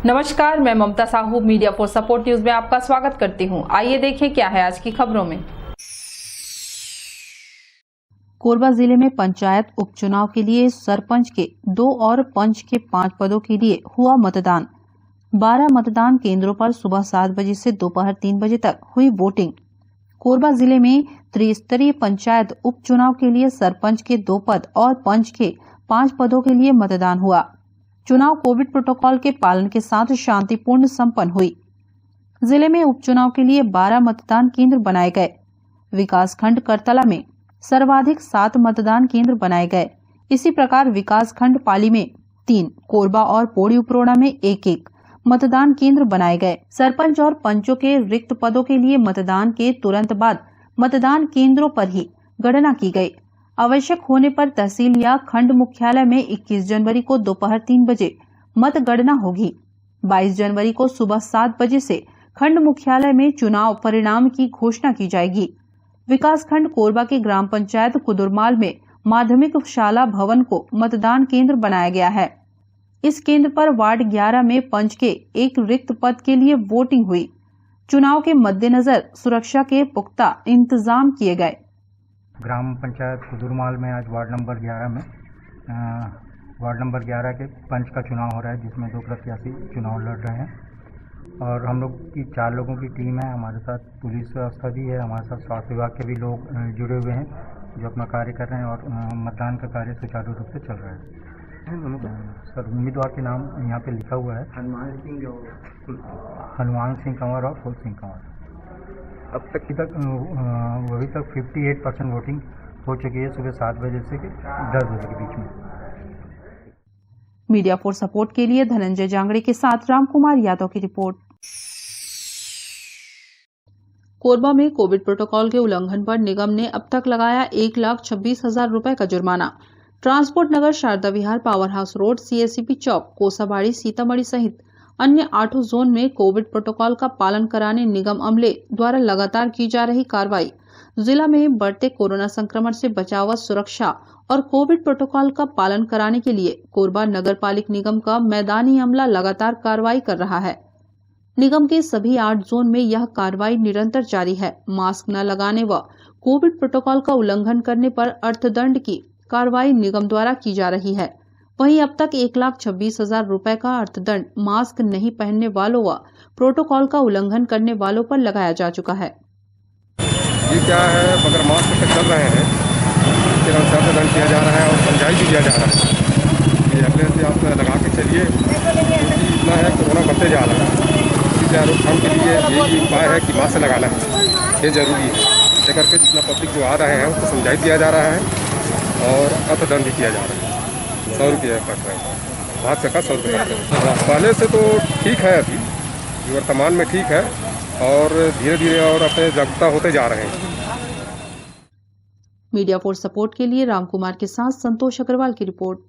नमस्कार, मैं Mamata Sahu media for support news में आपका स्वागत करती हूं। आइए देखें क्या है आज की खबरों में। कोरबा जिले में पंचायत उपचुनाव के लिए सरपंच के 2 और पंच के 5 पदों के लिए हुआ मतदान। 12 मतदान केंद्रों पर सुबह 7 बजे से दोपहर 3 बजे तक हुई वोटिंग। कोरबा जिले में त्रिस्तरीय पंचायत उपचुनाव के लिए सरपंच के 2 पद और पंच के 5 पदों के लिए मतदान हुआ। चुनाव कोविड प्रोटोकॉल के पालन के साथ शांतिपूर्ण संपन्न हुई। जिले में उपचुनाव के लिए 12 मतदान केंद्र बनाए गए। विकासखंड करतला में सर्वाधिक 7 मतदान केंद्र बनाए गए। इसी प्रकार विकासखंड पाली में 3, कोरबा और पोड़ी उपरोड़ा में 1-1 मतदान केंद्र बनाए गए। सरपंच और पंचों के रिक्त पदों के लिए मतदान के तुरंत बाद मतदान केंद्रों पर ही गणना की गई। आवश्यक होने पर तहसील या खंड मुख्यालय में 21 जनवरी को दोपहर 3 बजे मतगणना होगी। 22 जनवरी को सुबह 7 बजे से खंड मुख्यालय में चुनाव परिणाम की घोषणा की जाएगी। विकासखंड कोरबा के ग्राम पंचायत कुदुरमाल में माध्यमिक शाला भवन को मतदान केंद्र बनाया गया है। इस केंद्र पर वार्ड 11 में पंच के एक रिक्त पद के लिए वोटिंग हुई। चुनाव के मद्देनजर सुरक्षा के पुख्ता इंतजाम किए गए। ग्राम पंचायत कुदुरमाल में आज वार्ड नंबर 11 के पंच का चुनाव हो रहा है, जिसमें 2 प्रत्याशी चुनाव लड़ रहे हैं और हम लोग की 4 लोगों की टीम है। हमारे साथ पुलिस व्यवस्था भी है, हमारे साथ स्वास्थ्य विभाग के भी लोग जुड़े हुए हैं जो अपना कार्य कर रहे हैं और मतदान का कार्य सुचारू रूप से चल रहा है। सर, उम्मीदवार के नाम यहाँ पे लिखा हुआ है हनुमान सिंह कंवर और फूल सिंह कंवर। अब तक अभी तक 58% वोटिंग हो चुकी है सुबह 7 बजे से 10 बजे के बीच में। मीडिया फॉर सपोर्ट के लिए धनंजय जांगड़े के साथ रामकुमार यादव की रिपोर्ट। कोरबा में कोविड प्रोटोकॉल के उल्लंघन पर निगम ने अब तक लगाया 1,26,000 रुपए का जुर्माना। ट्रांसपोर्ट नगर, शारदा विहार, पावर हाउस रोड, CSCP चौक, कोसाबाड़ी, सीतामढ़ी सहित अन्य 8 जोन में कोविड प्रोटोकॉल का पालन कराने निगम अमले द्वारा लगातार की जा रही कार्रवाई जिला में बढ़ते कोरोना संक्रमण से बचाव, सुरक्षा और कोविड प्रोटोकॉल का पालन कराने के लिए कोरबा नगर पालिक निगम का मैदानी अमला लगातार कार्रवाई कर रहा है। निगम के सभी 8 जोन में यह कार्रवाई निरंतर जारी है। मास्क न लगाने व कोविड प्रोटोकॉल का उल्लंघन करने पर अर्थदंड की कार्रवाई निगम द्वारा की जा रही है। वहीं अब तक 1,26,000 रुपए का अर्थदंड मास्क नहीं पहनने वालों व प्रोटोकॉल का उल्लंघन करने वालों पर लगाया जा चुका है। ये क्या है, अगर मास्क पे चल रहे हैं फिर अर्थदंड किया जा रहा है और समझाई भी दिया जा रहा है कि अगले से आप लगा के चलिए, क्योंकि इतना है कोरोना बढ़ते जा रहा है। इससे रोकथाम के लिए यही उपाय है कि मास्क लगाना है, ये जरूरी है। ये करके जितना पब्लिक जो आ रहे हैं उसको समझाई दिया जा रहा है और अर्थदंड भी किया जा रहा है। 100 रुपये कट रहे हैं, मास्क का 100 रुपये कट रहे हैं। पहले से तो ठीक है, अभी वर्तमान में ठीक है और धीरे धीरे और अपने जागरूकता होते जा रहे हैं। मीडिया फॉर सपोर्ट के लिए रामकुमार के साथ संतोष अग्रवाल की रिपोर्ट।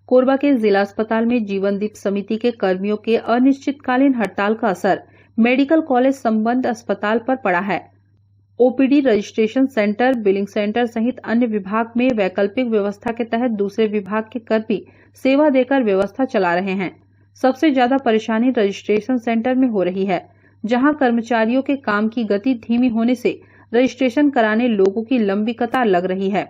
कोरबा के जिला अस्पताल में जीवनदीप समिति के कर्मियों के अनिश्चितकालीन हड़ताल का असर मेडिकल कॉलेज संबंध अस्पताल पर पड़ा है। OPD registration centre, billing centre सहित अन्य विभाग में वैकल्पिक व्यवस्था के तहत दूसरे विभाग के कर्मी सेवा देकर व्यवस्था चला रहे हैं। सबसे ज्यादा परेशानी रजिस्ट्रेशन सेंटर में हो रही है, जहां कर्मचारियों के काम की गति धीमी होने से रजिस्ट्रेशन कराने लोगों की लंबी कतार लग रही है।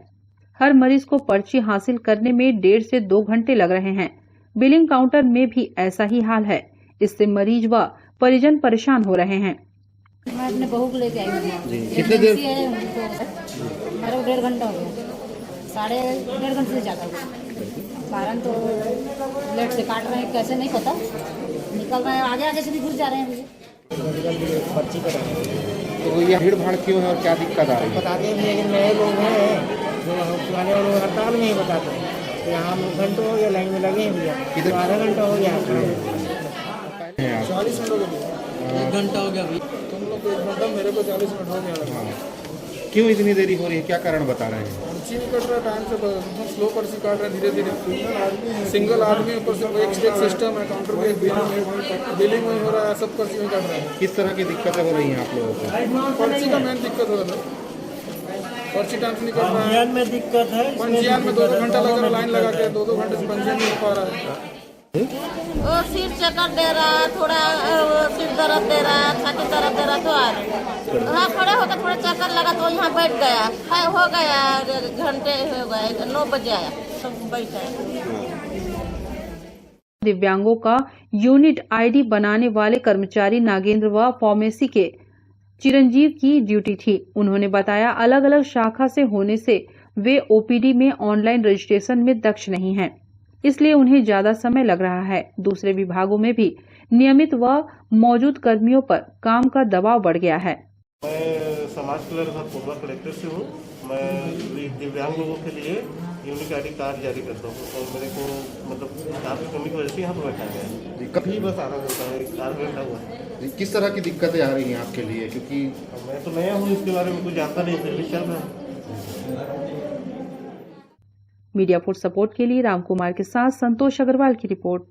हर मरीज को पर्ची हासिल करने में 1.5 से 2 घंटे लग रहे हैं। बिलिंग काउंटर में भी ऐसा ही हाल है। इससे मरीज व परिजन परेशान हो रहे हैं। मैं अपने बहू को लेके आई हूँ। कितने देर? मेरे को 1.5 घंटा हो गया, 1.5 घंटे से ज़्यादा हुआ। कारण तो लेट से काट रहे हैं, कैसे नहीं पता, निकल रहे हैं आगे से भी घुस जा रहे हैं मुझे। पर्ची करा तो ये भीड़ भाड़ क्यों है और क्या दिक्कत आ रही है? बताते हैं, लेकिन नए लोग हैं जो पुराने वाले हड़ताल में ही बताते हैं। तो यहाँ हम घंटों हो गया लाइन में लगे हैं भैया, किधर? 12 घंटा हो गया। 40 मिनट हो गया, 1 घंटा हो गया। तुम लोग को 1 घंटा, मेरे को 40 मिनट हो गया। क्यों इतनी देरी हो रही है, क्या कारण बता रहे हैं? पर्ची नहीं कट रहा टाइम से, स्लो पर्ची काट रहे हैं धीरे धीरे। सिंगल आदमी ऊपर से एक सिस्टम है, काउंटर पे बिलिंग में हो रहा है, सब पर्ची में काट रहे हैं। किस तरह की दिक्कतें हो रही हैं आप लोगों को? पर्ची का मेन दिक्कत हो रहा है, पर्ची टाइम से नहीं कट रहा है। पंजीयन में दिक्कत है, पंजीयन में 2-2 घंटा लगा, लाइन लगा के 2-2 घंटे से पंजीयन नहीं हो पा रहा है। वो सिर चक्कर दे रहा है, थोड़ा सिर दर्द दे रहा है, छाती दर्द दे रहा तो आ रहा। हाँ, खड़े होकर थोड़ा चक्कर लगा तो यहाँ बैठ गया। हो गया घंटे हो गए, 9 बजे आया सब बैठा है। दिव्यांगों का यूनिट आईडी बनाने वाले कर्मचारी नागेंद्र व फार्मेसी के चिरंजीव की ड्यूटी थी। उन्होंने बताया अलग अलग शाखा से होने से वे ओपीडी में ऑनलाइन रजिस्ट्रेशन में दक्ष नहीं हैं, इसलिए उन्हें ज्यादा समय लग रहा है। दूसरे विभागों में भी नियमित व मौजूद कर्मियों पर काम का दबाव बढ़ गया है। मैं समाज कल्याण विभाग कोरबा कलेक्टर से हूँ। मैं दिव्यांग लोगों के लिए यूनिक आईडी कार्ड जारी करता हूँ और मेरे को मतलब काम की कमी की वजह से यहाँ पर बैठा गया है। दिक्कत ही बस आना होता है, कार्ड बैठा हुआ है। किस तरह की दिक्कतें आ रही हैं आपके लिए? क्योंकि मैं तो नया हूँ, इसके बारे में कुछ जानता नहीं, फिर भी चल रहा है। मीडिया फॉर सपोर्ट के लिए रामकुमार के साथ संतोष अग्रवाल की रिपोर्ट।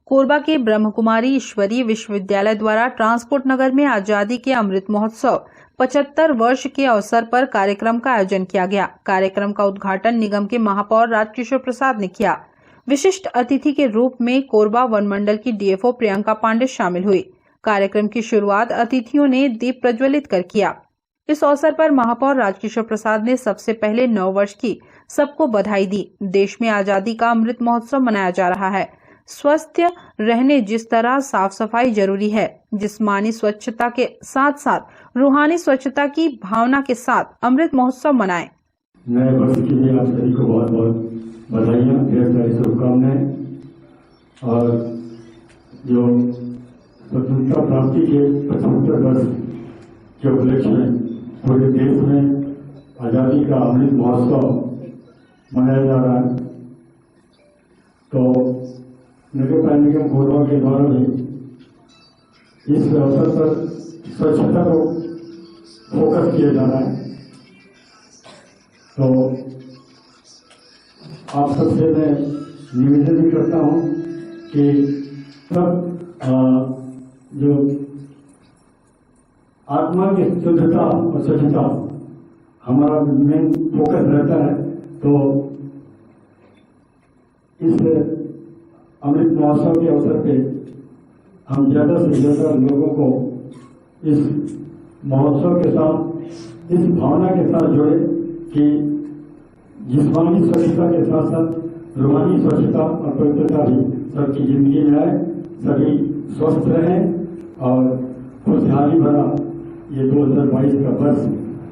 कोरबा के ब्रह्मकुमारी ईश्वरीय विश्वविद्यालय द्वारा ट्रांसपोर्ट नगर में आजादी के अमृत महोत्सव 75 वर्ष के अवसर पर कार्यक्रम का आयोजन किया गया। कार्यक्रम का उद्घाटन निगम के महापौर राजकिशोर प्रसाद ने किया। विशिष्ट अतिथि के रूप में कोरबा वन मंडल की डीएफओ प्रियंका पांडे शामिल हुई। कार्यक्रम की शुरुआत अतिथियों ने दीप प्रज्वलित कर किया। इस अवसर पर महापौर राजकिशोर प्रसाद ने सबसे पहले नववर्ष की सबको बधाई दी। देश में आजादी का अमृत महोत्सव मनाया जा रहा है। स्वस्थ रहने जिस तरह साफ सफाई जरूरी है, जिस्मानी स्वच्छता के साथ साथ रूहानी स्वच्छता की भावना के साथ अमृत महोत्सव मनाएं। नए वर्ष के लिए आप सभी को बहुत बहुत बधाइयाँ, ढेर सारी शुभकामनाएं। और जो स्वतंत्रता प्राप्ति के 75 वर्ष के उपलक्ष्य में पूरे देश में आजादी का अमृत महोत्सव मनाया जा रहा है, तो नगर पालिका निगम कोरबा के द्वारा भी इस अवसर पर स्वच्छता को फोकस किया जा रहा है। तो आप सबसे मैं निवेदन भी करता हूं कि सब जो आत्मा की शुद्धता और स्वच्छता हमारा मेन फोकस रहता है, तो इस अमृत महोत्सव के अवसर पे हम ज्यादा से ज्यादा लोगों को इस महोत्सव के साथ इस भावना के साथ जोड़े कि जिस्मानी स्वच्छता के साथ साथ रूहानी स्वच्छता और पवित्रता भी सबकी जिंदगी में आए, सभी स्वस्थ रहें और खुशहाली भरा ये 2022 का वर्ष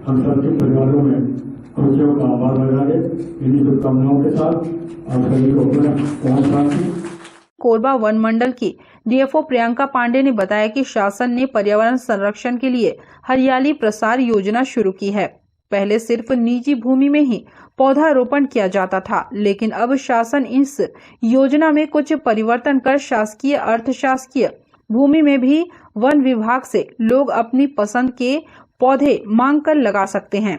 हम सबके परिवारों में खुशियों का आभार लगाए। इन्हीं शुभकामनाओं के साथ आप सभी को पुनः कोरबा वन मंडल की डीएफओ प्रियंका पांडे ने बताया कि शासन ने पर्यावरण संरक्षण के लिए हरियाली प्रसार योजना शुरू की है। पहले सिर्फ निजी भूमि में ही पौधारोपण किया जाता था, लेकिन अब शासन इस योजना में कुछ परिवर्तन कर शासकीय अर्धशासकीय भूमि में भी वन विभाग से लोग अपनी पसंद के पौधे मांग कर लगा सकते हैं।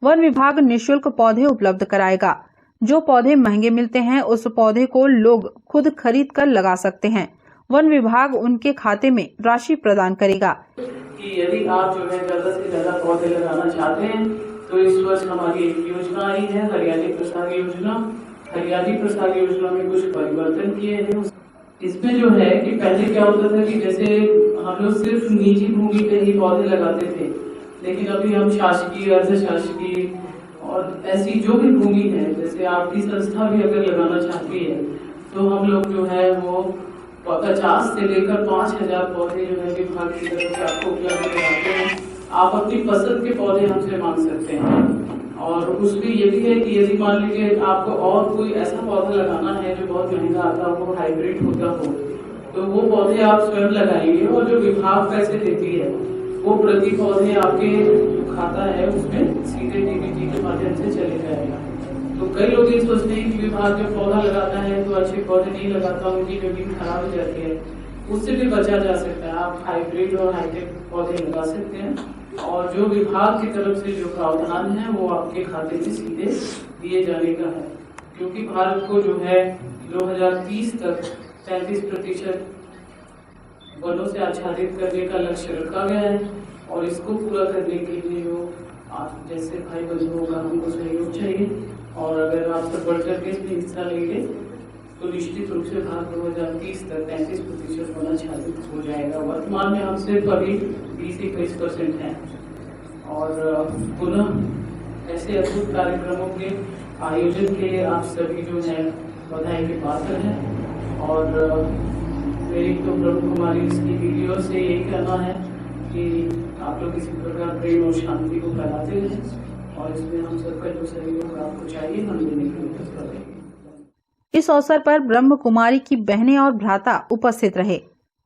वन विभाग निःशुल्क पौधे उपलब्ध कराएगा। जो पौधे महंगे मिलते हैं उस पौधे को लोग खुद खरीद कर लगा सकते हैं। वन विभाग उनके खाते में राशि प्रदान करेगा। कि यदि आप जो है ज्यादा से ज्यादा पौधे लगाना चाहते हैं तो इस वर्ष हमारी एक योजना आई है, हरियाली प्रसार योजना। हरियाली प्रसार योजना में कुछ परिवर्तन किए हैं। इसमें जो है कि पहले क्या होता था कि जैसे हम लोग सिर्फ निजी भूमि पे ही पौधे लगाते थे, लेकिन अभी हम शासकीय अर्धशासकीय और ऐसी जो भी भूमि है, जैसे आपकी संस्था भी अगर लगाना चाहती है तो हम लोग जो है वो 50 से लेकर 5000 पौधे जो है विभाग की तरफ से आपको उपलब्ध कराते हैं। आप अपनी पसंद के पौधे हमसे मांग सकते हैं। और उसमें ये भी है कि यदि मान लीजिए आपको और कोई ऐसा पौधा लगाना है जो बहुत महंगा आता हो, हाइब्रिड होता हो, तो वो पौधे आप स्वयं लगाएंगे और जो विभाग पैसे देती है वो प्रति पौधे आपके खाता है उसमें सीधे डीबीटी के माध्यम से चले जाएगा। तो कई लोग ये सोचते हैं कि विभाग जब पौधा लगाता है तो अच्छे पौधे नहीं लगाता, उनकी जमीन खराब हो जाती है। उससे भी बचा जा सकता है। आप हाइब्रिड और हाईटेक पौधे लगा सकते हैं और जो विभाग की तरफ से जो प्रावधान है वो आपके खाते में सीधे दिए जाने का है। क्योंकि भारत को जो है 2030 तक 35% वनों से आच्छादित करने का लक्ष्य रखा गया है और इसको पूरा करने के लिए जो जैसे भाई बंधुओं का हमको सहयोग चाहिए। और अगर आप सब बढ़ चढ़ के इसमें हिस्सा लेंगे तो निश्चित रूप से भारत 2030 तक 33% होना चालित हो जाएगा। वर्तमान में हम सिर्फ अभी 20-21% हैं और पुनः ऐसे अद्भुत कार्यक्रमों के आयोजन के लिए आप सभी जो है बधाई के पात्र हैं। और मेरी तो ब्रह्म कुमारी इसकी वीडियो से यही कहना है कि आप लोग इसी प्रकार प्रेम और शांति को फैलाते रहें और इसमें हम सबका जो सहयोग आपको चाहिए हम देने के लिए तत्पर रहेंगे। इस अवसर पर ब्रह्म कुमारी की बहनें और भ्राता उपस्थित रहे।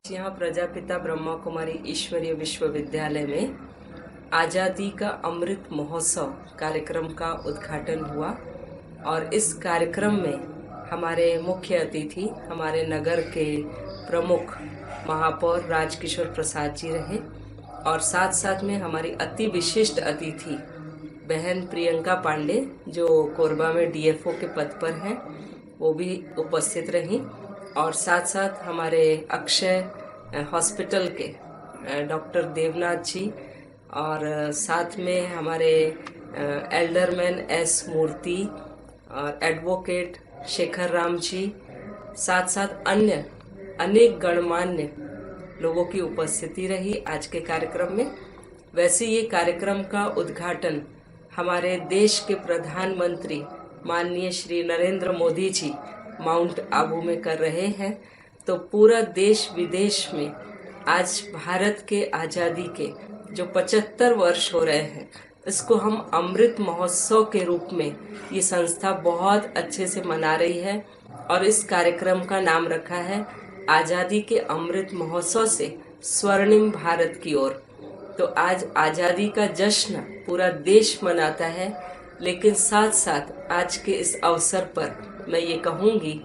यहाँ प्रजापिता ब्रह्मा कुमारी ईश्वरीय विश्वविद्यालय में आजादी का अमृत महोत्सव कार्यक्रम का उद्घाटन हुआ और इस कार्यक्रम में हमारे मुख्य अतिथि हमारे नगर के प्रमुख महापौर राजकिशोर प्रसाद जी रहे और साथ साथ में हमारी अति विशिष्ट अतिथि बहन प्रियंका पांडे जो कोरबा में डीएफओ के पद पर हैं वो भी उपस्थित रहीं और साथ साथ हमारे अक्षय हॉस्पिटल के डॉक्टर देवनाथ जी और साथ में हमारे एल्डरमैन एस मूर्ति और एडवोकेट शेखर राम जी साथ साथ अन्य अनेक गणमान्य लोगों की उपस्थिति रही आज के कार्यक्रम में। वैसे ये कार्यक्रम का उद्घाटन हमारे देश के प्रधानमंत्री माननीय श्री नरेंद्र मोदी जी माउंट आबू में कर रहे हैं, तो पूरा देश विदेश में आज भारत के आज़ादी के जो 75 वर्ष हो रहे हैं इसको हम अमृत महोत्सव के रूप में ये संस्था बहुत अच्छे से मना रही है और इस कार्यक्रम का नाम रखा है आज़ादी के अमृत महोत्सव से स्वर्णिम भारत की ओर। तो आज आज़ादी का जश्न पूरा देश मनाता है, लेकिन साथ साथ आज के इस अवसर पर मैं ये कहूँगी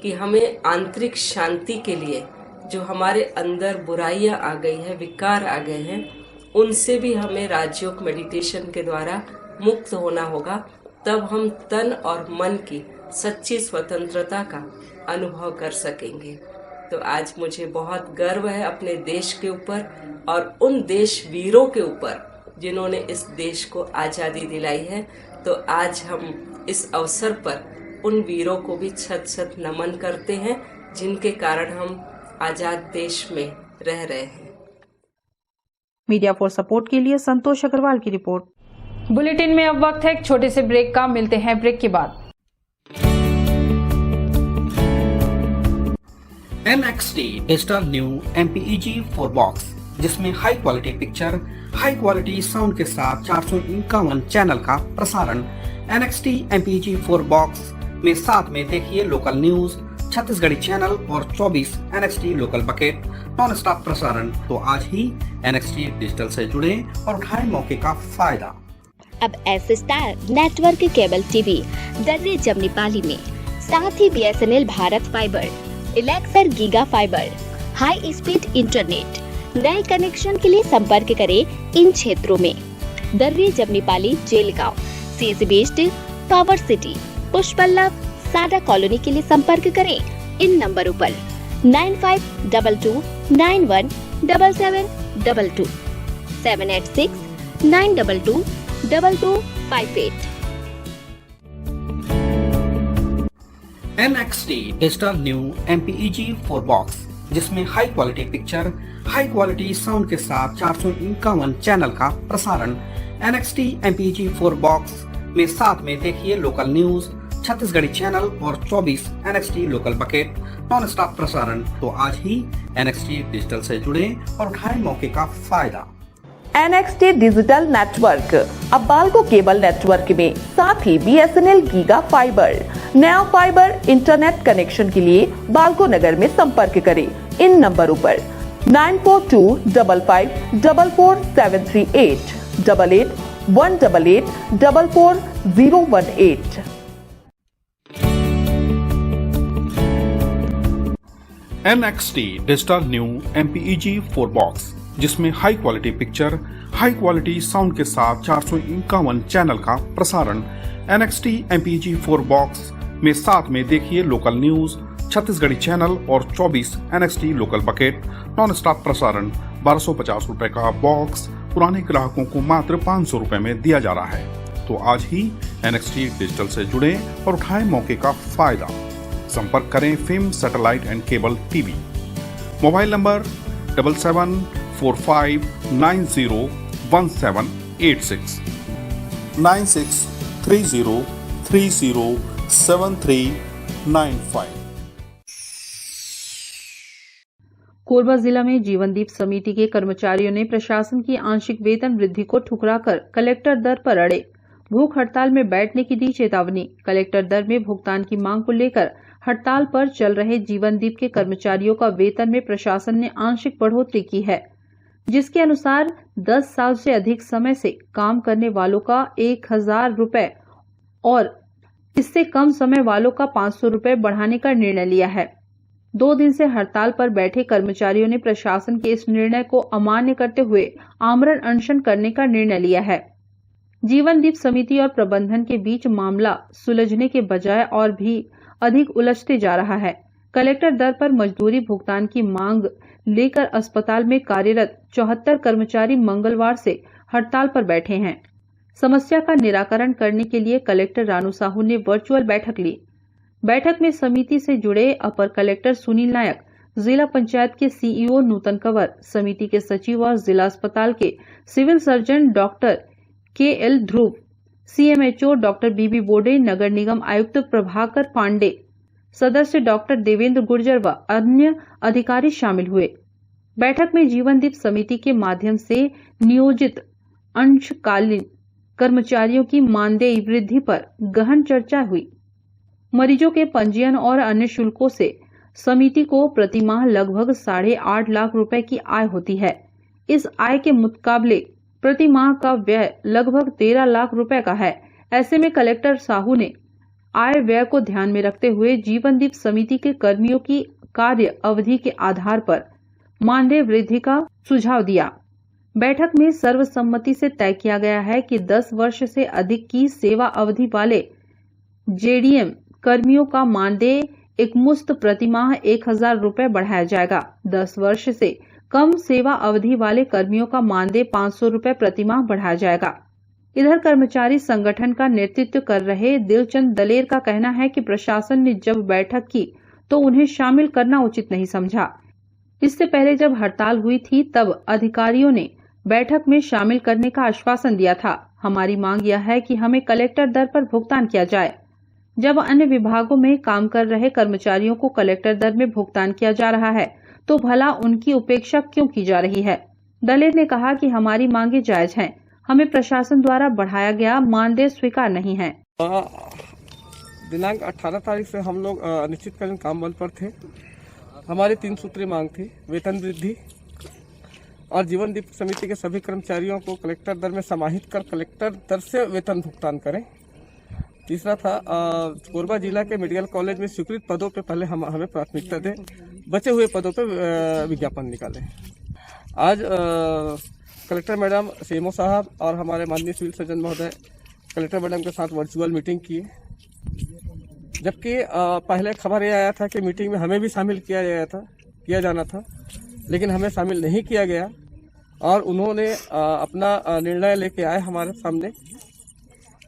कि हमें आंतरिक शांति के लिए जो हमारे अंदर बुराइयां आ गई हैं, विकार आ गए हैं, उनसे भी हमें राजयोग मेडिटेशन के द्वारा मुक्त होना होगा। तब हम तन और मन की सच्ची स्वतंत्रता का अनुभव कर सकेंगे। तो आज मुझे बहुत गर्व है अपने देश के ऊपर और उन देश वीरों के ऊपर जिन्होंने इस देश को आज़ादी दिलाई है। तो आज हम इस अवसर पर उन वीरों को भी छत छत नमन करते हैं जिनके कारण हम आज़ाद देश में रह रहे हैं। मीडिया फॉर सपोर्ट के लिए संतोष अग्रवाल की रिपोर्ट। बुलेटिन में अब वक्त है एक छोटे से ब्रेक का, मिलते हैं ब्रेक के बाद। NXT digital new MPEG 4 box जिसमें high quality picture, high quality sound के साथ 451 चैनल का प्रसारण। NXT MPEG 4 बॉक्स में साथ में देखिए लोकल न्यूज, छत्तीसगढ़ी चैनल और 24 NXT local bucket non stop प्रसारण। तो आज ही NXT डिजिटल से जुड़े और उठाएं मौके का फायदा। अब S star network cable TV Darre Jamnipali में, साथ ही BSNL भारत फाइबर, इलेक्सर giga fiber, high speed internet. नए कनेक्शन के लिए संपर्क करें इन क्षेत्रों में: Darre Jamnipali, Jelgaon, CSE based, power city, Pushpallav, Sada colony के लिए संपर्क करें इन नंबरों पर 9522917722 786-922-2258। NXT digital new MPEG 4 box जिसमें high quality picture, high quality sound के साथ 451 चैनल का प्रसारण। NXT MPEG 4 बॉक्स में साथ में देखिए लोकल न्यूज, छत्तीसगढ़ी चैनल और 24 NXT local bucket non stop प्रसारण। तो आज ही NXT डिजिटल से जुड़े और उठाएं मौके का फायदा। NXT डिजिटल नेटवर्क अब बाल्को केबल नेटवर्क में, साथ ही BSNL गीगा फाइबर। नया फाइबर इंटरनेट कनेक्शन के लिए बाल्को नगर में संपर्क करें इन नंबरों पर 9425544738 8818844018। NXT digital new MPEG 4 box जिसमें high quality picture, high quality sound के साथ 451 चैनल का प्रसारण। NXT MPEG 4 बॉक्स में साथ में देखिए लोकल न्यूज, छत्तीसगढ़ी चैनल और 24 NXT local bucket non stop प्रसारण। 1250 रुपए का बॉक्स पुराने ग्राहकों को मात्र 500 रुपए में दिया जा रहा है। तो आज ही NXT डिजिटल से जुड़ें और उठाएं मौके का फायदा। संपर्क करें film satellite and cable TV. Mobile number 7745901786 9630307395। Korba जिला में जीवनदीप समिति के कर्मचारियों ने प्रशासन की आंशिक वेतन वृद्धि को ठुकराकर कलेक्टर दर पर अड़े। भूख हड़ताल में बैठने की दी चेतावनी। कलेक्टर दर में भुगतान की मांग को लेकर हड़ताल पर चल रहे जीवनदीप के कर्मचारियों का वेतन में प्रशासन ने आंशिक बढ़ोतरी की है, जिसके अनुसार 10 साल से अधिक समय से काम करने वालों का 1000 रुपए और इससे कम समय वालों का 500 रुपए बढ़ाने का निर्णय लिया है। 2 दिन से हड़ताल पर बैठे कर्मचारियों ने प्रशासन के इस निर्णय को अमान्य करते हुए आमरण अनशन करने का निर्णय लिया है। जीवनदीप समिति और प्रबंधन के बीच मामला सुलझने के बजाय और भी अधिक उलझते जा रहा है। कलेक्टर दर पर मजदूरी भुगतान की मांग लेकर अस्पताल में कार्यरत 74 कर्मचारी मंगलवार से हड़ताल पर बैठे हैं। समस्या का निराकरण करने के लिए कलेक्टर रानू साहू ने वर्चुअल बैठक ली। बैठक में समिति से जुड़े अपर कलेक्टर सुनील नायक, जिला पंचायत के CEO नूतन कंवर, समिति के सचिव और जिला अस्पताल के सिविल सर्जन डॉक्टर KL ध्रुव, CMHO डॉक्टर BB बोडे, नगर निगम आयुक्त प्रभाकर पांडे, सदस्य डॉक्टर देवेंद्र गुर्जर व अन्य अधिकारी शामिल हुए। बैठक में जीवनदीप समिति के माध्यम से नियोजित अंशकालीन कर्मचारियों की मानदेय वृद्धि पर गहन चर्चा हुई। मरीजों के पंजीयन और अन्य शुल्कों से समिति को प्रतिमाह लगभग 8.5 लाख रुपए की आय होती है। इस आय के मुकाबले प्रतिमाह का व्यय लगभग 13 लाख रुपए का है। ऐसे में कलेक्टर साहू ने आय व्यय को ध्यान में रखते हुए जीवनदीप समिति के कर्मियों की कार्य अवधि के आधार पर मानदेय वृद्धि का सुझाव दिया। बैठक में सर्वसम्मति से तय किया गया है कि 10 वर्ष से अधिक की सेवा अवधि वाले JDM कर्मियों का मानदेय एकमुश्त प्रतिमाह 1000 रुपए बढ़ाया जाएगा। 10 वर्ष से कम सेवा अवधि वाले कर्मियों का मानदेय 500 रुपए प्रतिमाह बढ़ाया जाएगा। इधर कर्मचारी संगठन का नेतृत्व कर रहे दिलचंद दलेर का कहना है कि प्रशासन ने जब बैठक की तो उन्हें शामिल करना उचित नहीं समझा। इससे पहले जब हड़ताल हुई थी तब अधिकारियों ने बैठक में शामिल करने का आश्वासन दिया था। हमारी मांग यह है कि हमें कलेक्टर दर पर भुगतान किया जाए। जब अन्य विभागों में काम कर रहे कर्मचारियों को कलेक्टर दर में भुगतान किया जा रहा है तो भला उनकी उपेक्षा क्यों की जा रही है। दलेर ने कहा कि हमारी मांगे जायज हैं, हमें प्रशासन द्वारा बढ़ाया गया मानदेय स्वीकार नहीं है। दिनांक 18 तारीख से हम लोग अनिश्चितकालीन काम बंद पर थे। हमारी 3 सूत्री मांग थी, वेतन वृद्धि और जीवनदीप समिति के सभी कर्मचारियों को कलेक्टर दर में समाहित कर कलेक्टर दर से वेतन भुगतान करें। तीसरा था कोरबा जिला के मेडिकल कॉलेज में स्वीकृत पदों पे पहले हमें प्राथमिकता दें, बचे हुए पदों पे विज्ञापन निकालें। आज कलेक्टर मैडम, CMO साहब और हमारे माननीय सिविल सर्जन महोदय कलेक्टर मैडम के साथ वर्चुअल मीटिंग की, जबकि पहले खबर ये आया था कि मीटिंग में हमें भी शामिल किया जाना था, लेकिन हमें शामिल नहीं किया गया और उन्होंने अपना निर्णय लेके आए हमारे सामने।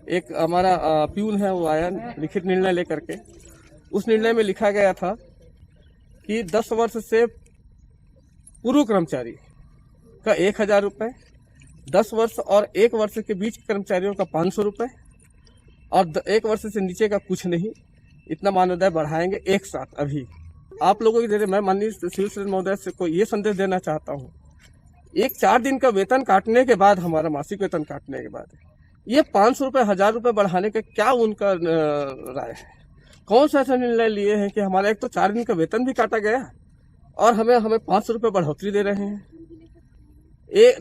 एक हमारा प्यून है, वो आया लिखित निर्णय लेकर के। उस निर्णय में लिखा गया था कि 10 वर्ष से पूर्व कर्मचारी का 1000 रुपये, 10 वर्ष और 1 वर्ष के बीच कर्मचारियों का 500 रुपये और 1 वर्ष से नीचे का कुछ नहीं, इतना मानदेय बढ़ाएंगे एक साथ। अभी आप लोगों की मैं माननीय सिविल सर्जन महोदय से को ये संदेश देना चाहता हूँ, 4 दिन का वेतन काटने के बाद, हमारा मासिक वेतन काटने के बाद ये 500 रुपये 1000 रुपये बढ़ाने का क्या उनका राय है? कौन सा ऐसा निर्णय लिए हैं कि हमारा एक तो 4 दिन का वेतन भी काटा गया और हमें 500 रुपये बढ़ोतरी दे रहे हैं।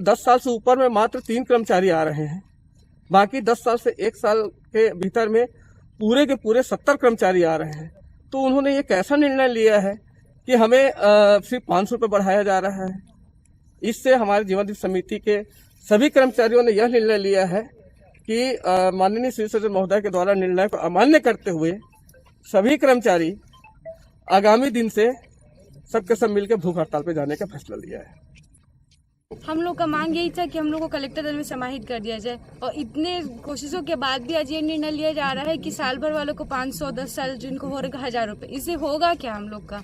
10 साल से ऊपर में मात्र 3 कर्मचारी आ रहे हैं, बाकी 10 साल से 1 साल के भीतर में पूरे के पूरे 70 कर्मचारी आ रहे हैं। तो उन्होंने ये कैसा निर्णय लिया है कि हमें सिर्फ 500 रुपये बढ़ाया जा रहा है। इससे हमारे जीवनदीप समिति के सभी कर्मचारियों ने यह निर्णय लिया है कि माननीय सिविल सर्जन महोदय के द्वारा निर्णय को अमान्य करते हुए सभी कर्मचारी आगामी दिन से सबके सब मिलकर भूख हड़ताल पर जाने का फैसला लिया है। हम लोग का मांग यही था कि हम लोग को कलेक्टर दल में समाहित कर दिया जाए और इतने कोशिशों के बाद भी आज ये निर्णय लिया जा रहा है कि साल भर वालों को 500, 10 साल जिनको हो रहा 1000 रुपए, इससे होगा क्या? हम लोग का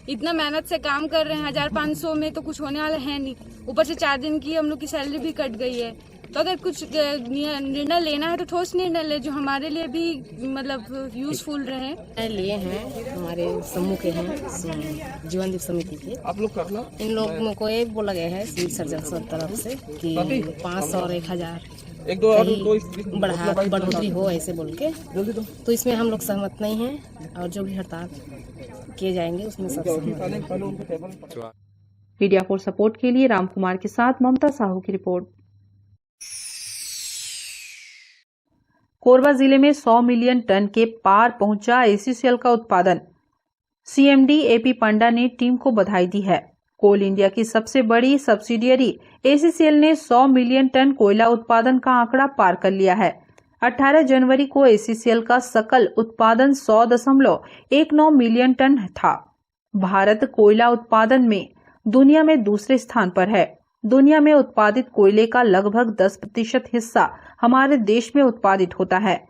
इतना मेहनत से काम कर रहे हैं, 1500 में तो कुछ होने वाला है नहीं। ऊपर से 4 दिन की हम लोग की सैलरी भी कट गई है। तो अगर कुछ निर्णय लेना है तो ठोस निर्णय ले जो हमारे लिए भी मतलब यूजफुल रहे। लिए हैं हमारे समूह के हैं जीवन दीप समिति के। आप लोग करना इन लोगों को ये बोला गया है सिविल सर्जन सब तरफ से कि 500 और 1000 एक दो बढ़ोतरी हो ऐसे बोल के, तो इसमें हम लोग सहमत नहीं हैं और जो भी हड़ताल किए जाएंगे उसमें सब सहमत। मीडिया फॉर सपोर्ट के लिए राम कुमार के साथ ममता साहू की रिपोर्ट। कोरबा जिले में 100 मिलियन टन के पार पहुंचा एसीसीएल का उत्पादन। सीएमडी एपी पंडा ने टीम को बधाई दी है। कोल इंडिया की सबसे बड़ी सब्सिडियरी एसीसीएल ने 100 मिलियन टन कोयला उत्पादन का आंकड़ा पार कर लिया है। 18 जनवरी को एसीसीएल का सकल उत्पादन 100.19 मिलियन टन था। भारत कोयला उत्पादन में दुनिया में दूसरे स्थान पर है। दुनिया में उत्पादित कोयले का लगभग 10% हिस्सा हमारे देश में उत्पादित होता है।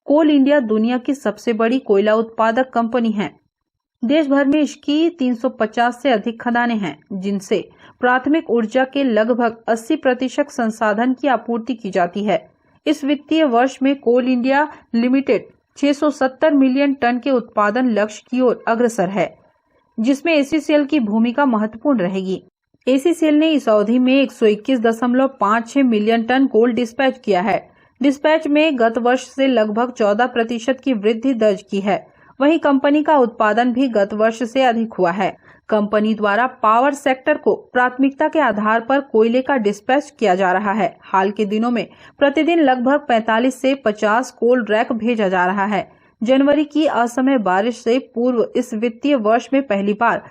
कोल इंडिया दुनिया की सबसे बड़ी कोयला उत्पादक कंपनी है। देश भर में इसकी 350 से अधिक खदानें हैं, जिनसे प्राथमिक ऊर्जा के लगभग 80% संसाधन की आपूर्ति की जाती है। इस वित्तीय वर्ष में कोल इंडिया लिमिटेड 670 मिलियन टन के उत्पादन लक्ष्य की ओर अग्रसर है, जिसमें एसीसीएल की भूमिका महत्वपूर्ण रहेगी। एसीसीएल ने इस अवधि में 121.56 मिलियन टन कोल डिस्पैच किया है। डिस्पैच में गत वर्ष से लगभग 14% की वृद्धि दर्ज की है। वहीं कंपनी का उत्पादन भी गत वर्ष से अधिक हुआ है। कंपनी द्वारा पावर सेक्टर को प्राथमिकता के आधार पर कोयले का डिस्पैच किया जा रहा है। हाल के दिनों में प्रतिदिन लगभग 45 से 50 कोल रैक भेजा जा रहा है। जनवरी की असमय बारिश से पूर्व इस वित्तीय वर्ष में पहली बार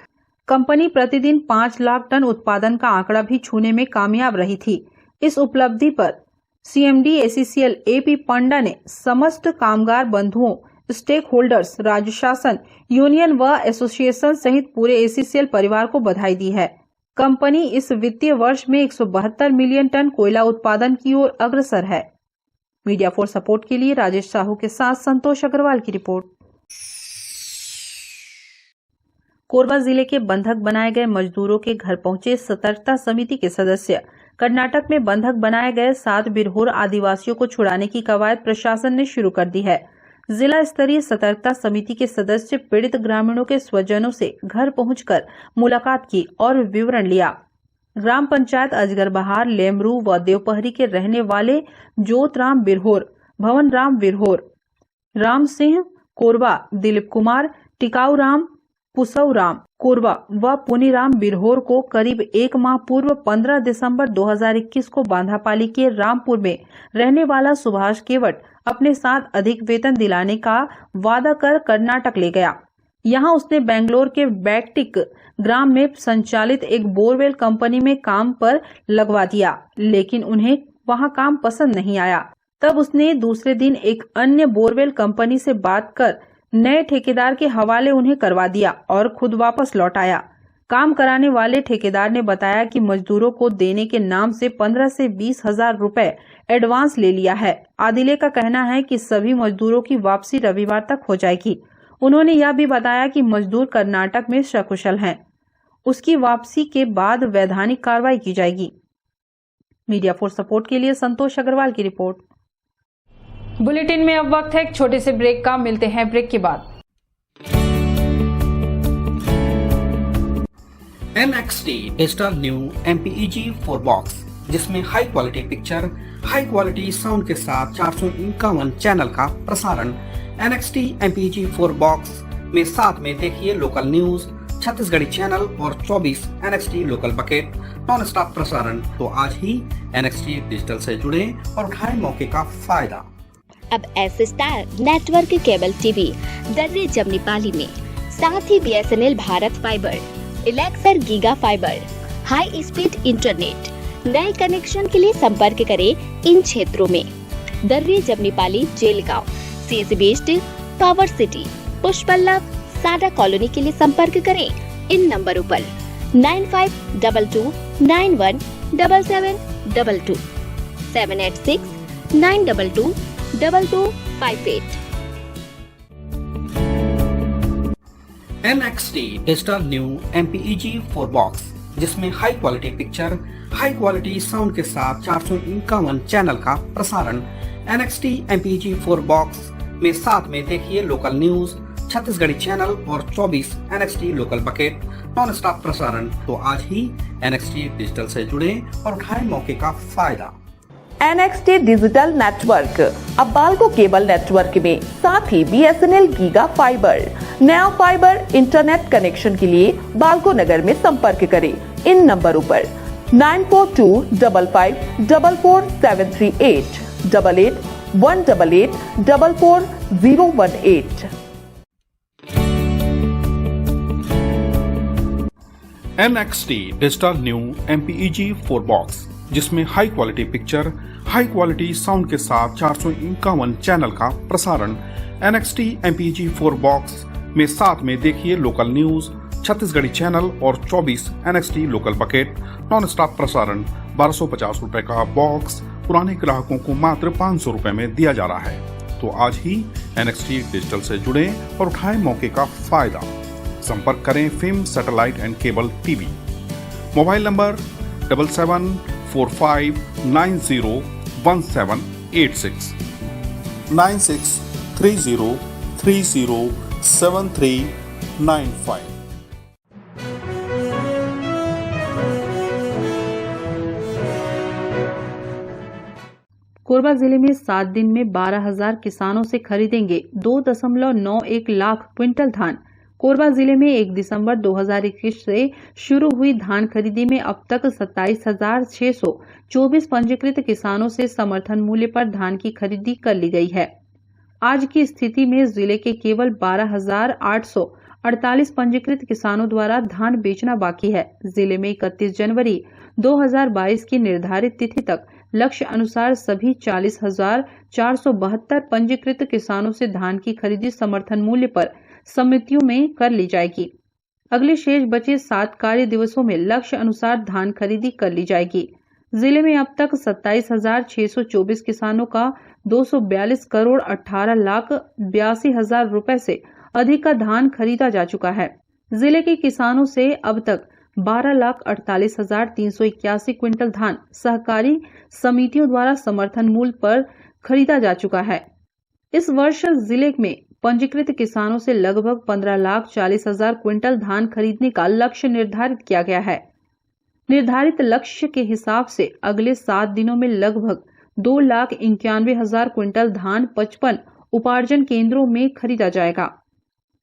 कंपनी प्रतिदिन 5 लाख टन उत्पादन का आंकड़ा भी छूने में कामयाब रही थी। इस उपलब्धि पर सीएमडी एसीसीएल एपी पंडा ने समस्त कामगार बंधुओं, स्टेक होल्डर्स, राज्य शासन, यूनियन व एसोसिएशन सहित पूरे एसीसीएल परिवार को बधाई दी है। कंपनी इस वित्तीय वर्ष में 172 मिलियन टन कोयला उत्पादन की ओर अग्रसर है। मीडिया फॉर सपोर्ट के लिए राजेश साहू के साथ संतोष अग्रवाल की रिपोर्ट। कोरबा जिले के बंधक बनाए गए मजदूरों के घर पहुंचे सतर्कता समिति के सदस्य। कर्नाटक में बंधक बनाए गए 7 बिरहोर आदिवासियों को छुड़ाने की कवायद प्रशासन ने शुरू कर दी है। जिला स्तरीय सतर्कता समिति के सदस्य पीड़ित ग्रामीणों के स्वजनों से घर पहुंचकर मुलाकात की और विवरण लिया। ग्राम पंचायत अजगर बहार, लेमरू व देवपहरी के रहने वाले जोतराम बिरहोर, भवन राम बिरहोर, राम सिंह कोरबा, दिलीप कुमार, टिकाऊ राम, पुसौ राम कोरबा व पुनीराम बिरहोर को करीब 1 माह पूर्व 15 दिसंबर 2021 को बांधापाली के रामपुर में रहने वाला सुभाष केवट अपने साथ अधिक वेतन दिलाने का वादा कर कर्नाटक ले गया। यहां उसने बेंगलोर के बैकटिक ग्राम में संचालित एक बोरवेल कंपनी में काम पर लगवा दिया, लेकिन उन्हें वहां काम पसंद नहीं आया। तब उसने दूसरे दिन एक अन्य बोरवेल कंपनी से बात कर नए ठेकेदार के हवाले उन्हें करवा दिया और खुद वापस लौट आया। काम कराने वाले ठेकेदार ने बताया कि मजदूरों को देने के नाम से 15 से 20 हजार रुपए एडवांस ले लिया है। आदिले का कहना है कि सभी मजदूरों की वापसी रविवार तक हो जाएगी। उन्होंने यह भी बताया कि मजदूर कर्नाटक में सकुशल हैं। उसकी वापसी के बाद वैधानिक कार्रवाई की जाएगी। मीडिया फॉर सपोर्ट के लिए संतोष अग्रवाल की रिपोर्ट। बुलेटिन में अब वक्त है एक छोटे से ब्रेक का। मिलते हैं ब्रेक के बाद। NXT digital new MPEG 4 box, जिसमें high quality picture, high quality sound के साथ 451 चैनल का प्रसारण। NXT MPEG 4 बॉक्स में साथ में देखिए लोकल न्यूज, छत्तीसगढ़ी चैनल और 24 NXT local bucket non stop प्रसारण। तो आज ही NXT डिजिटल से जुड़े और उठाएं मौके का फायदा। अब S star network cable TV दर्रे जमनी पाली में, साथ ही BSNL भारत फाइबर, इलेक्सर giga fiber, high speed internet. नए कनेक्शन के लिए संपर्क करें इन क्षेत्रों में: दर्रे जमनी पाली, जेलगांव, CSE बेस्ड, पावर सिटी, पुष्पल्लव, साडा कॉलोनी के लिए संपर्क करें इन नंबरों पर 952291 7722 786 922 2258। NXT digital new MPEG 4 box, जिसमें high quality picture, high quality sound के साथ 451 चैनल का प्रसारण। NXT MPEG 4 बॉक्स में साथ में देखिए लोकल न्यूज, छत्तीसगढ़ी चैनल और 24 NXT local bucket non stop प्रसारण। तो आज ही NXT डिजिटल से जुड़े और उठाएं मौके का फायदा। NXT डिजिटल नेटवर्क अब बाल्को केबल नेटवर्क में साथ ही BSNL गीगा फाइबर, नया फाइबर इंटरनेट कनेक्शन के लिए बाल्को नगर में संपर्क करें इन नंबरों पर 9425544738 8818844018। NXT digital new MPEG 4 box, जिसमें high quality picture, high quality sound के साथ 451 चैनल का प्रसारण। NXT MPEG 4 बॉक्स में साथ में देखिए लोकल न्यूज, छत्तीसगढ़ी चैनल और 24 NXT local bucket non stop प्रसारण। 1250 रुपए का बॉक्स पुराने ग्राहकों को मात्र 500 रुपए में दिया जा रहा है। तो आज ही NXT डिजिटल से जुड़े और उठाएं मौके का फायदा। संपर्क करें film satellite and cable TV. Mobile number 7745901786 9630307395। Korba जिले में 7 दिन में 12,000 किसानों से खरीदेंगे 2.91 लाख क्विंटल धान। कोरबा जिले में 1 दिसंबर 2021 से शुरू हुई धान खरीदी में अब तक 27,624 पंजीकृत किसानों से समर्थन मूल्य पर धान की खरीदी कर ली गई है। आज की स्थिति में जिले के केवल 12,848 पंजीकृत किसानों द्वारा धान बेचना बाकी है। जिले में 31 जनवरी 2022 की निर्धारित तिथि तक लक्ष्य अनुसार सभी 40,472 पंजीकृत किसानों से धान की खरीदी समर्थन मूल्य पर समितियों में कर ली जाएगी। अगले शेष बचे 7 कार्य दिवसों में लक्ष्य अनुसार धान खरीदी कर ली जाएगी। जिले में अब तक 27,624 किसानों का 242 करोड़ 18 लाख 82 हजार रुपए से अधिक का धान खरीदा जा चुका है। जिले के किसानों से अब तक 12,48,381 क्विंटल धान सहकारी समितियों द्वारा समर्थन मूल्य पर खरीदा जा चुका है। इस वर्ष जिले में पंजीकृत किसानों से लगभग 15,40,000 क्विंटल धान खरीदने का लक्ष्य निर्धारित किया गया है। निर्धारित लक्ष्य के हिसाब से अगले 7 दिनों में लगभग 2,91,000 क्विंटल धान 55 उपार्जन केंद्रों में खरीदा जाएगा।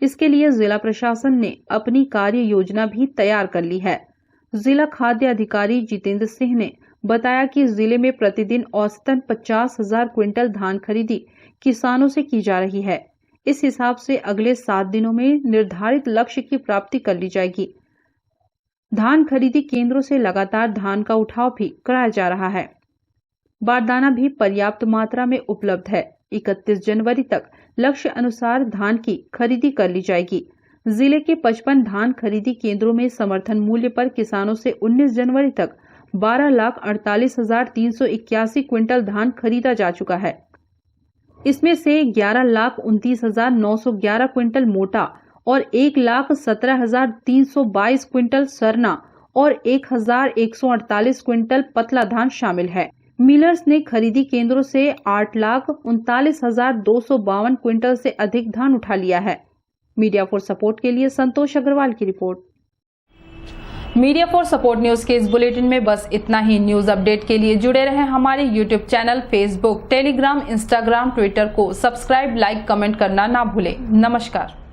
इसके लिए जिला प्रशासन ने अपनी कार्य योजना भी तैयार कर ली है। जिला खाद्य अधिकारी जितेंद्र सिंह ने बताया कि जिले में प्रतिदिन औसतन 50,000 क्विंटल धान खरीदी किसानों से की जा रही है। इस हिसाब से अगले 7 दिनों में निर्धारित लक्ष्य की प्राप्ति कर ली जाएगी। धान खरीदी केंद्रों से लगातार धान का उठाव भी कराया जा रहा है। बारदाना भी पर्याप्त मात्रा में उपलब्ध है। 31 जनवरी तक लक्ष्य अनुसार धान की खरीदी कर ली जाएगी। जिले के 55 धान खरीदी केंद्रों में समर्थन मूल्य पर किसानों से 19 जनवरी तक 12,48,381 क्विंटल धान खरीदा जा चुका है। इसमें से 11,29,911 क्विंटल मोटा और 1,17,322 क्विंटल सरना और 1,148 क्विंटल पतला धान शामिल है। मिलर्स ने खरीदी केंद्रों से 8,39,252 क्विंटल से अधिक धान उठा लिया है। मीडिया फॉर सपोर्ट के लिए संतोष अग्रवाल की report. Media for support news के इस बुलेटिन में बस इतना ही। न्यूज अपडेट के लिए जुड़े रहें हमारे YouTube channel, Facebook, Telegram, Instagram, Twitter को सब्सक्राइब, लाइक, कमेंट करना ना भूलें। नमस्कार।